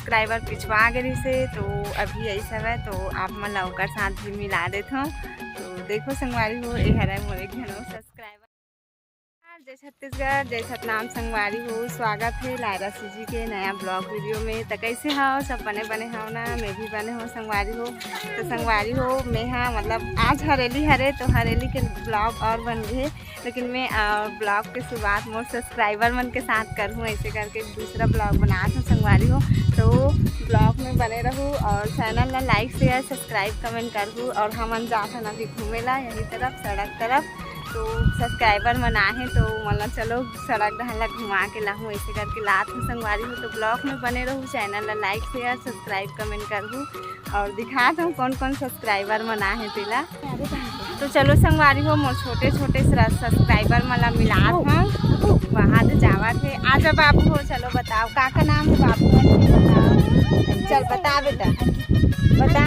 Subscriber पिछवा गई से, तो अभी यही सब है तो आप मन ला ओकर साथ भी मिला देते हो। तो देखो संगवारी हो ये हरा मोर एक घनो सब्सक्राइबर। जय छत्तीसगढ़, जय सतनाम संगवारी हो। स्वागत है लायरा सूजी के नया ब्लॉग वीडियो में। तो कैसे हो सब बने हो ना, मैं भी बने हो संगवारी हो। तो संगवारी हो मैं हाँ मतलब आज हरेली हरे तो हरेली के ब्लॉग और बन गए, लेकिन मैं ब्लॉग के शुरुआत मोर सब्सक्राइबर मन के साथ करूँ, ऐसे करके दूसरा ब्लॉग बना हूँ संगवारी हो। तो ब्लॉग में बने रहूँ और चैनल ला लाइक शेयर सब्सक्राइब कमेंट करूँ। और हम जाते अभी घूमेला यही तरफ सड़क तरफ, तो सब्सक्राइबर मना है तो मतलब चलो सड़क डहला घुमा के लाऊँ, ऐसे करके लात हूँ संगवारी हो। तो ब्लॉग में बने रहूँ, चैनल ला लाइक शेयर सब्सक्राइब कमेंट करूँ और दिखाता हूँ कौन कौन सब्सक्राइबर मना है तेला। तो चलो संगवारी हो मोर छोटे छोटे सब्सक्राइबर मला मिलात हूँ वहाँ तो जावा थे। आज बाबू हो चलो बताओ का नाम है बाबू बताओ, चल बता बेटा बता।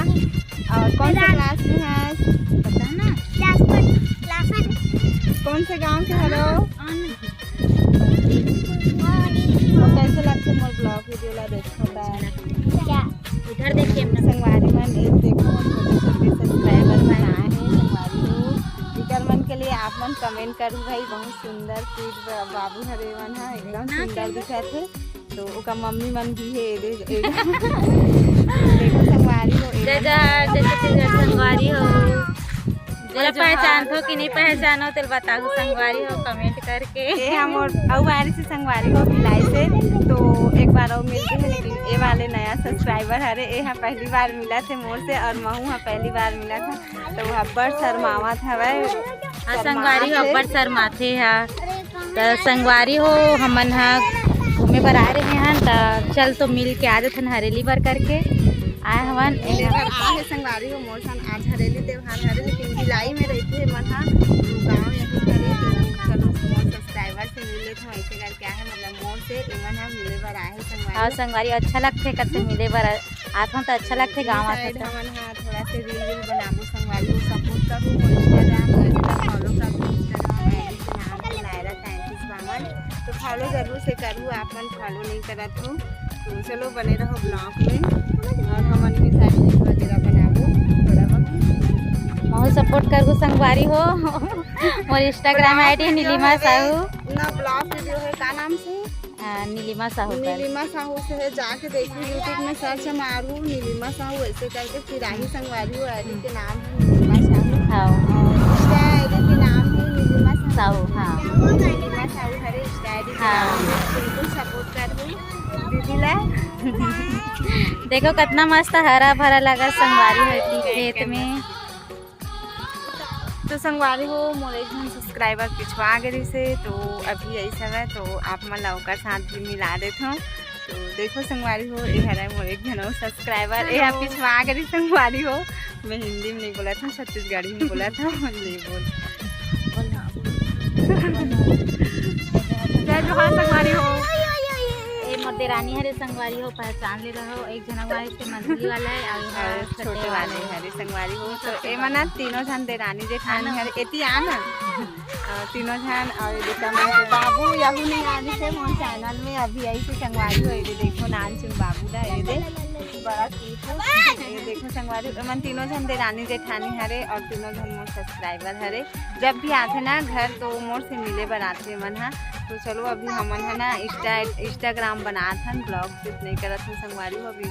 और कौन से क्लास में है बता ना, कौन से गांव के हेलो। तो कैसे लगते मोर ब्लॉग वीडियो ला देखो क्या उधर देखिए संगवारी मन देखो छोटे छोटे सब्सक्राइबर मन आए हैं संगवारी हो। इकर मन के लिए आप मन कमेंट करूँ भाई, बहुत सुंदर क्यूट बाबू हरे मन है, एकदम सुंदर दिखत है। तो ओका मम्मी मन भी है देखो संगवारी हो। संगवारी हो जरा पहचान हो कि नहीं पहचानो तो बताओ संगवारी हो कमेंट करके। ये हम और से संगवारी हो भिलाई से तो एक बार और मिलते हैं, लेकिन ये वाले नया सब्सक्राइबर हरे ये हाँ पहली बार मिला थे मोर से और महू हाँ पहली बार मिला था। तो वह अब्बड़ शर्मावा था संगवारी हो अब्बड़ शर्माथे है। तो संगवारी हो हमन हा घूमे बर आ रहे हैं तो चल तो मिल के आ जाते हरेली बार करके आए हवन आहे संगवारी हो मोर सन आज हरेली त्योहार हरे, लेकिन भिलाई में रहते हैं मन हाँ गाँव यही हरे। तो चलो मोर सब्सक्राइबर से मिले थे ऐसे करके आए मतलब मोर से इमन हाँ मिले बर आए संगवारी। हाँ संगवारी अच्छा लगते कब से मिले बर आते हैं तो अच्छा लगते गाँव आते हमन हाँ थोड़ा से रील बनाबू संगवारी हो, सपोर्ट करूँ इंस्टाग्राम फॉलो करूँ इंस्टाग्राम लायरा 33 तो फॉलो जरूर से करूँ, आप मन फॉलो नहीं करत हो। तो चलो बने रहो ब्लॉग में और हमन भी साइड वगैरह बनाबो थोड़ा बहुत महू सपोर्ट करूँ संगवारी हो। मोर इंस्टाग्राम आईडी नीलिमा साहू ना ब्लॉग वीडियो है का नाम से नीलिमा साहू नीलिमा साहू से है, जाके देखो यूट्यूब में सर्च मारू नीलिमा साहू ऐसे करके फिर आही संगवारी हो। आईडी के नाम है नीलिमा साहू हाँ और इसका आईडी के नाम है नीलिमा साहू हाँ नीलिमा साहू हरे इसका आईडी बिल्कुल सपोर्ट करूँ दीदी ला। देखो कितना मस्त हरा भरा लगा संगवारी होती खेत में। तो संगवारी हो मोर एक सब्सक्राइबर पिछवा गई से, तो अभी यही सब है तो आप मन ओकर साथ भी मिला देते हो। तो देखो संगवारी हो ये हरा मोर एक घनो सब्सक्राइबर ये पिछवा गई संगवारी हो। मैं हिंदी में नहीं बोला था, छत्तीसगढ़ी में बोला था नहीं बोल। जय जोहार संगवारी हो। देरानी हरे संगवारी हो पहचान ले रहो, एक जना हमारे से मंथली वाला है और छोटे वाले हरे संगवारी हो। तो ये मना तीनों जन देरानी जेठानी हरे एती आना तीनों जन और बेटा मन के बाबू यही नहीं आने से मोर चैनल में अभी यही से संगवारी हो। ये देखो नान चुन बाबू ला ये दे बड़ा क्यूट है। ये देखो संगवारी मन तीनों जन देरानी जेठानी हरे और तीनों जन मोर सब्सक्राइबर हरे। जब भी आते ना घर तो मोर से मिले बर आते मन हा। तो चलो अभी हमन है ना इंस्टाग्राम बनात हन, ब्लॉग शूट नहीं करत हन संगवारी हो। अभी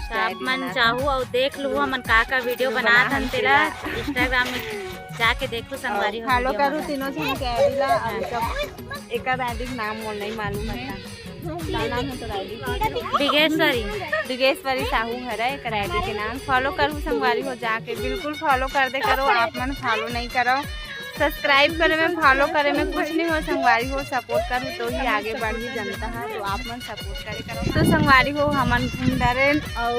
मन चाहू और देख लू हमन का वीडियो बनात हन तेला इंस्टाग्राम में जाके देखो संगवारी हो फॉलो करूँ तीनों जन के आईडी ला। सब एक आईडी नाम मोर नहीं मालूम है क्या नाम है तो आईडी बिगेश्वरी साहू हरा एक आईडी के नाम। फॉलो करूँ संगवारी हो जाके बिल्कुल फॉलो कर दे करो, आप मन फॉलो नहीं करो। सब्सक्राइब करे में फॉलो करे में कुछ नहीं हो संगवारी हो, सपोर्ट करूँ तो ही आगे बढ़ी जनता है। तो आप मन सपोर्ट करे करो। तो संगवारी हो हमन घूम डरे और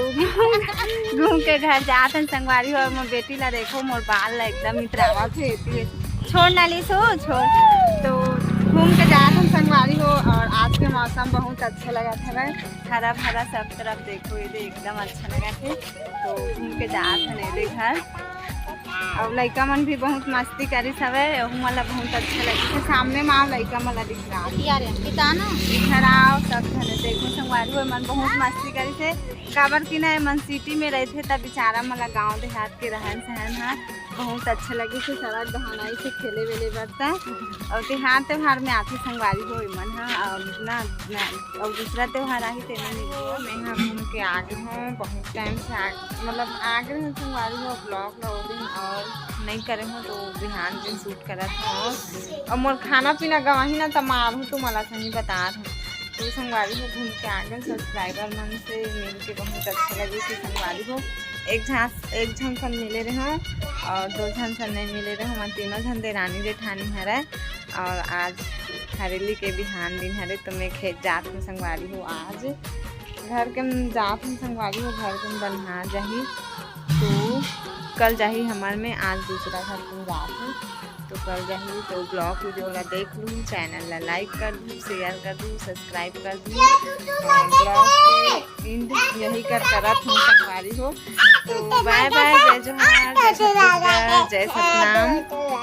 घूम के घर जाते हैं संगवारी हो। और मोर बेटी ला देखो मोर बाल ला एकदम इतरावा थे छोड़ ना ली सो छोड़। तो घूम के जाते हैं संगवारी हो और आज के मौसम बहुत अच्छा लगा था, हरा भरा सब तरफ देखो ये एकदम अच्छा लगा थे। तो घूम के जाते हैं घर और लड़का मन भी बहुत मस्ती करी सब मला बहुत अच्छा लगे। सामने माँ लड़का मला दिख रहा है इधर आओ सब धने देखो संगवारी हो मन बहुत मस्ती शादी करी से काबर की ना मन सिटी में रहे थे तब बेचारा मला गांव देहात के रहन सहन है बहुत अच्छा लगे थे। सारा गहनाई से खेले वेले बरता और त्योहार त्यौहार में आते संगवारी हो मन है और ना और दूसरा त्यौहार आई तेना नहीं मैं यहाँ घूम के आ गई हूँ बहुत टाइम से मतलब आ गए हैं संगवारी हो ब्लॉग दिन और नहीं करे हूँ तो बिहान दिन शूट करत हूँ और मोर खाना पीना गवाही ना तमार हूँ तो मला सही बता हूँ तो संगवारी हो घूम के आ गए सब्सक्राइबर मन से मिल के बहुत अच्छा लगी थी। संगवारी हो एक झन सन मिले रहे और 2 झन सन नहीं मिले रहे हम 3 झन देरानी जेठानी हरे और आज हरेली के बिहान दिन हरे तो मैं खेत जात हूँ संगवारी हो आज घर के जात हूँ संगवारी हो घर के बन्हा जाही तो कल जाही हमार में आज दूसरा घर तुम जात हूँ तो कल जाही तो ब्लॉग वीडियो ला देख लूँ चैनल ला लाइक कर दूँ शेयर कर दूँ सब्सक्राइब कर दूँ ब्लॉग के इंड यही कर करत हूँ संगवारी हो तो बाय बाय जय जोहार जय छत्तीसगढ़ जय सतनाम।